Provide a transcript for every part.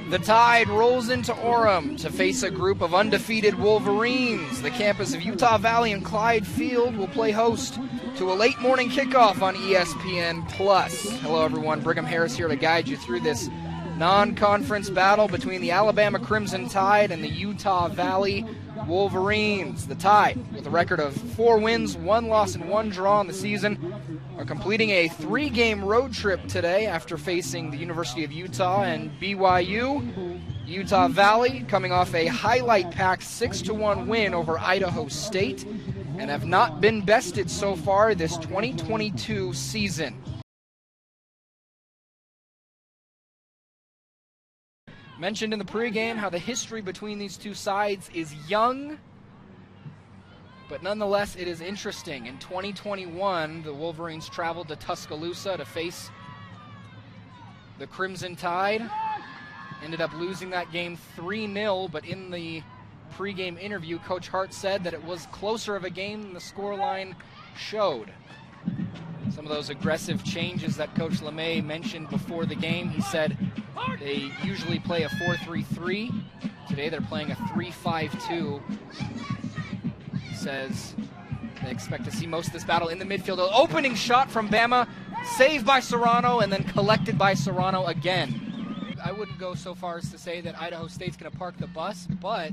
The Tide rolls into Orem to face a group of undefeated Wolverines. The campus of Utah Valley and Clyde Field will play host to a late morning kickoff on ESPN+. Hello everyone, Brigham Harris here to guide you through this non-conference battle between the Alabama Crimson Tide and the Utah Valley Wolverines. The Tide, with a record of 4 wins, 1 loss, and 1 draw in the season, are completing a 3-game road trip today after facing the University of Utah and BYU. Utah Valley coming off a highlight-packed 6-1 win over Idaho State and have not been bested so far this 2022 season. Mentioned in the pregame how the history between these two sides is young, but nonetheless it is interesting. In 2021, the Wolverines traveled to Tuscaloosa to face the Crimson Tide. Ended up losing that game 3-0, but in the pregame interview, Coach Hart said that it was closer of a game than the scoreline showed. Some of those aggressive changes that Coach LeMay mentioned before the game, he said they usually play a 4-3-3. Today they're playing a 3-5-2. He says they expect to see most of this battle in the midfield. An opening shot from Bama, saved by Serrano, and then collected by Serrano again. I wouldn't go so far as to say that Idaho State's going to park the bus, but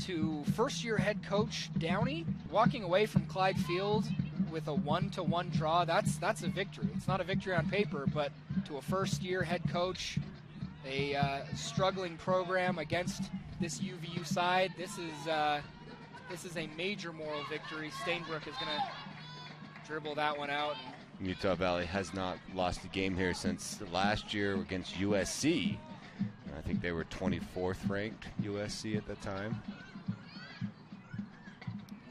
to first-year head coach Downey, walking away from Clyde Field with a 1-1 draw, that's a victory. It's not a victory on paper, but to a first-year head coach, a struggling program against this UVU side, this is a major moral victory. Stainbrook is going to dribble that one out. Utah Valley has not lost a game here since last year against USC. I think they were 24th ranked, USC at the time.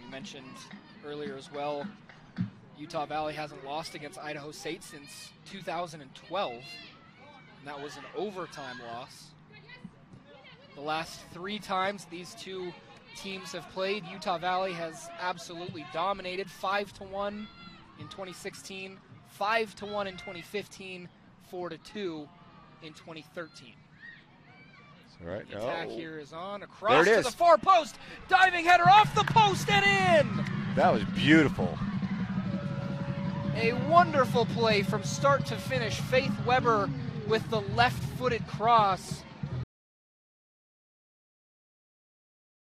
We mentioned earlier as well, Utah Valley hasn't lost against Idaho State since 2012, and that was an overtime loss. The last 3 times these two teams have played, Utah Valley has absolutely dominated. 5-1 in 2016, 5-1 in 2015, 4-2 in 2013. All right. The attack here is on, across to the far post, diving header off the post and in! That was beautiful. A wonderful play from start to finish. Faith Weber with the left-footed cross.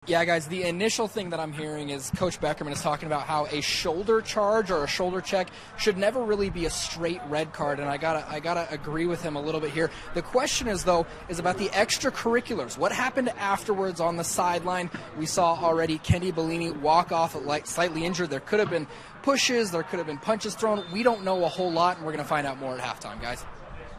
Yeah, guys, the initial thing that I'm hearing is Coach Beckerman is talking about how a shoulder charge or a shoulder check should never really be a straight red card, and I gotta agree with him a little bit here. The question is about the extracurriculars. What happened afterwards on the sideline? We saw already Kendi Bellini walk off slightly injured. There could have been pushes, there could have been punches thrown. We don't know a whole lot, and we're going to find out more at halftime, guys.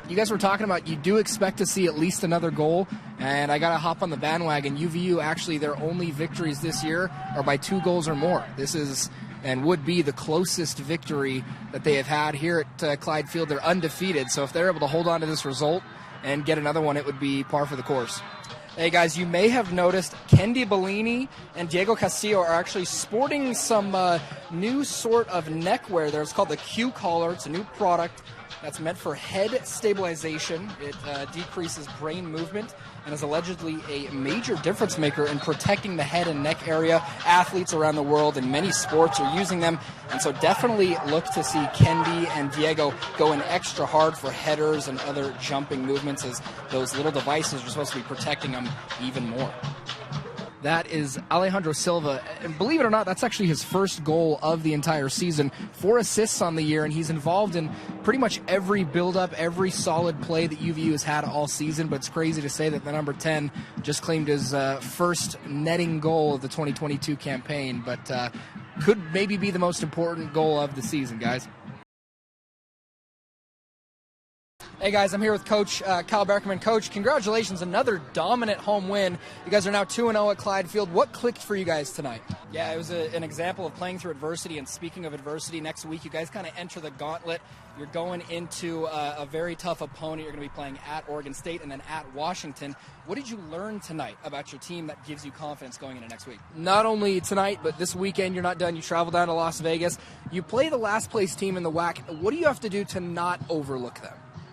You guys were talking about you do expect to see at least another goal, and I got to hop on the bandwagon. UVU, actually, their only victories this year are by 2 goals or more. This is and would be the closest victory that they have had here at Clyde Field. They're undefeated, so if they're able to hold on to this result and get another one, it would be par for the course. Hey guys, you may have noticed Kendi Bellini and Diego Castillo are actually sporting some new sort of neckwear there. It's called the Q collar. It's a new product that's meant for head stabilization. It decreases brain movement and is allegedly a major difference maker in protecting the head and neck area. Athletes around the world in many sports are using them, and so definitely look to see Kendi and Diego going extra hard for headers and other jumping movements, as those little devices are supposed to be protecting them even more. That is Alejandro Silva, and believe it or not, that's actually his first goal of the entire season. 4 assists on the year, and he's involved in pretty much every build-up, every solid play that UVU has had all season, but it's crazy to say that the number 10 just claimed his first netting goal of the 2022 campaign, but could maybe be the most important goal of the season, guys. Hey guys, I'm here with Coach Kyle Beckerman. Coach, congratulations, another dominant home win. You guys are now 2-0 at Clyde Field. What clicked for you guys tonight? Yeah, it was an example of playing through adversity, and speaking of adversity, next week you guys kind of enter the gauntlet. You're going into a very tough opponent. You're going to be playing at Oregon State and then at Washington. What did you learn tonight about your team that gives you confidence going into next week? Not only tonight, but this weekend you're not done. You travel down to Las Vegas. You play the last place team in the WAC. What do you have to do to not overlook them?